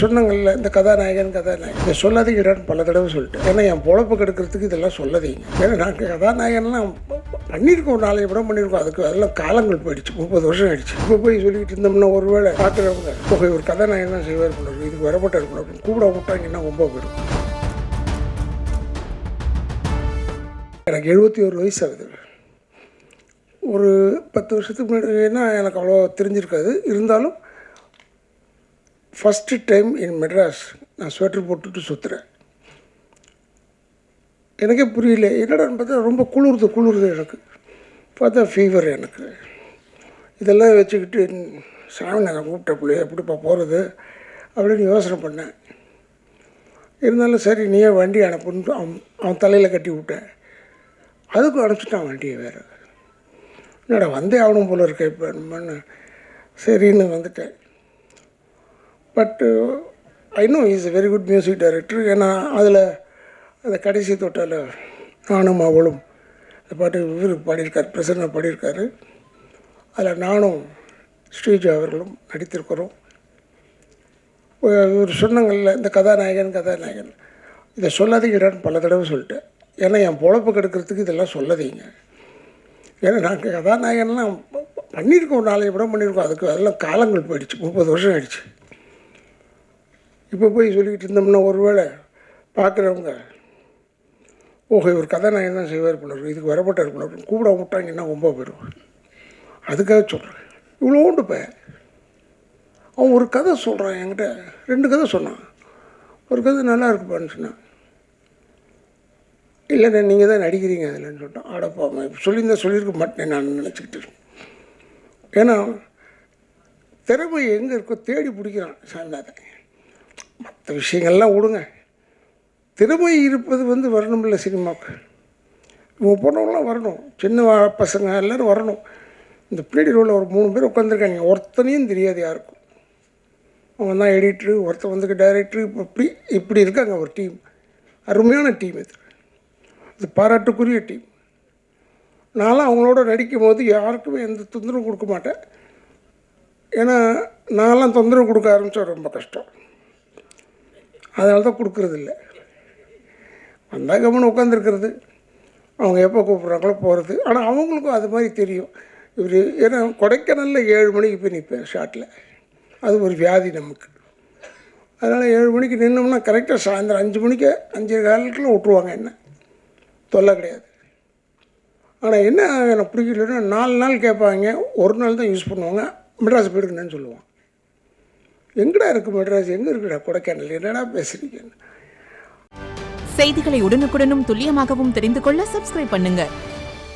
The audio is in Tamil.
சொன்னங்கள்ல இந்த கதாநாயகன் இதை சொல்லாதீங்கடான்னு பல தடவை சொல்லிட்டேன். ஏன்னா என் பொழப்பு கெடுக்கிறதுக்கு இதெல்லாம் சொல்லாதீங்க. ஏன்னா நாங்கள் கதாநாயகன்லாம் பண்ணியிருக்கோம், 4 படம் பண்ணியிருக்கோம். அதுக்கு அதெல்லாம் காலங்கள் போயிடுச்சு, 30 வருஷம் ஆயிடுச்சு. இப்போ போய் சொல்லிக்கிட்டு இருந்தோம்னா ஒருவேளை பார்க்குறவங்க ஓகே ஒரு கதாநாயகன் தான் செய்வார் பண்ணுறது, இதுக்கு வரப்பட்ட இருக்கணும் அப்படின்னு கூப்பிட விட்டாங்கன்னா ரொம்ப போயிடும். எனக்கு 71 வயசு ஆகுது. ஒரு 10 வருஷத்துக்கு முன்னாடினா எனக்கு அவ்வளோ தெரிஞ்சிருக்காது. இருந்தாலும் ஃபஸ்ட்டு டைம் இன் மெட்ராஸ் நான் ஸ்வெட்டர் போட்டுட்டு சுற்றுறேன். எனக்கே புரியல என்னடான்னு பார்த்தா ரொம்ப குளிருது எனக்கு. பார்த்தா ஃபீவர் எனக்கு. இதெல்லாம் வச்சுக்கிட்டு சாமி நாங்கள் கூப்பிட்ட பிள்ளைய எப்படிப்பா போகிறது அப்படின்னு யோசனை பண்ணேன். இருந்தாலும் சரி நீயே வண்டி அனுப்புன்னு அவன் தலையில் கட்டி விட்டேன். அதுக்கும் அனுப்பிச்சிட்டான் வண்டியை வேறு. என்னடா வந்தே ஆகணும் போல இருக்கேன் இப்போ நம்மன்னு சரின்னு வந்துட்டேன். பட்டு I know is a very good music director. ஏன்னா அதில் அந்த கடைசி தொட்டால் நானும் அவளும் அந்த பாட்டு இவர் பாடியிருக்கார், பிரசன்னா பாடியிருக்காரு. அதில் நானும் ஸ்ரீஜா அவர்களும் நடித்திருக்கிறோம். இவர் சொன்னங்கள்ல இந்த கதாநாயகன் இதை சொல்லாதீங்கடான்னு பல தடவை சொல்லிட்டேன். ஏன்னா என் பொழப்பு கெடுக்கிறதுக்கு இதெல்லாம் சொல்லாதீங்க. ஏன்னா நாங்கள் கதாநாயகன்லாம் பண்ணியிருக்கோம், 4 படம் பண்ணியிருக்கோம். அதுக்கு அதெல்லாம் காலங்கள் போயிடுச்சு, 30 வருஷம் ஆயிடுச்சு. இப்போ போய் சொல்லிக்கிட்டு இருந்தோம்னா ஒருவேளை பார்க்குறவங்க ஓகே ஒரு கதாநாயகன் தான் செய்வார் பண்ணுறது, இதுக்கு வரப்பட்ட இருக்கணும் அப்படின்னு கூப்பிட விட்டாங்கன்னா ரொம்ப போயிடும். அதுக்காக சொல்கிறேன். இவ்வளோண்டு அவன் ஒரு கதை சொல்கிறான் என்கிட்ட, 2 கதை சொன்னான். ஒரு கதை நல்லா இருக்குப்பான்னு சொன்னான். இல்லைண்ணே நீங்கள் தான் நடிக்கிறீங்க அதில்ன்னு சொல்லிட்டான். ஆடப்பாமா சொல்லியிருக்க மாட்டேன் நான் நினச்சிக்கிட்டு. ஏன்னா திறமை எங்கே இருக்கோ தேடி பிடிக்கிறான் சாமிநாதன். மற்ற விஷயங்கள்லாம் விடுங்க, திறமை இருப்பது வரணும்ல சினிமாவுக்கு. இவங்க போனவங்களாம் வரணும், சின்ன பசங்க எல்லோரும் வரணும். இந்த பின்னாடி ரோலில் ஒரு 3 பேர் உட்காந்துருக்காங்க, ஒருத்தனையும் தெரியாது யாருக்கும். அவங்க தான் எடிட்ரு, ஒருத்தர் வந்துக்கு டைரக்டரு, இப்படி இருக்காங்க ஒரு டீம். அருமையான டீம் இது பாராட்டுக்குரிய டீம். நான்லாம் அவங்களோட நடிக்கும் போது யாருக்குமே எந்த தொந்தரவும் கொடுக்க மாட்டேன். ஏன்னா நான்லாம் தொந்தரவு கொடுக்க ஆரம்பித்தா ரொம்ப கஷ்டம். அதனால தான் கொடுக்குறதில்ல. வந்தால் கவனம் உட்காந்துருக்கிறது, அவங்க எப்போ கூப்பிட்றாங்களோ போகிறது. ஆனால் அவங்களுக்கும் அது மாதிரி தெரியும். இவர் ஏன்னா கொடைக்கானலில் 7 மணிக்கு போய் நிற்பேன் ஷாட்டில். அது ஒரு வியாதி நமக்கு. அதனால் 7 மணிக்கு நின்னோம்னா கரெக்டாக சாயந்தரம் 5 மணிக்கு 5:15 விட்ருவாங்க. என்ன தொல்லை கிடையாது. ஆனால் என்ன எனக்கு பிடிக்கலன்னா 4 நாள் கேட்பாங்க, ஒரு நாள் தான் யூஸ் பண்ணுவாங்க. மெட்ராஸ் போயிடுங்கன்னு சொல்லுவான். எங்கடா இருக்குது மெட்ராஸ், எங்கே இருக்குடா கொடைக்கானல், என்னடா பேசுகிறீங்க? செய்திகளை உடனுக்குடனும் துல்லியமாகவும் தெரிந்து கொள்ள சப்ஸ்கிரைப் பண்ணுங்கள்.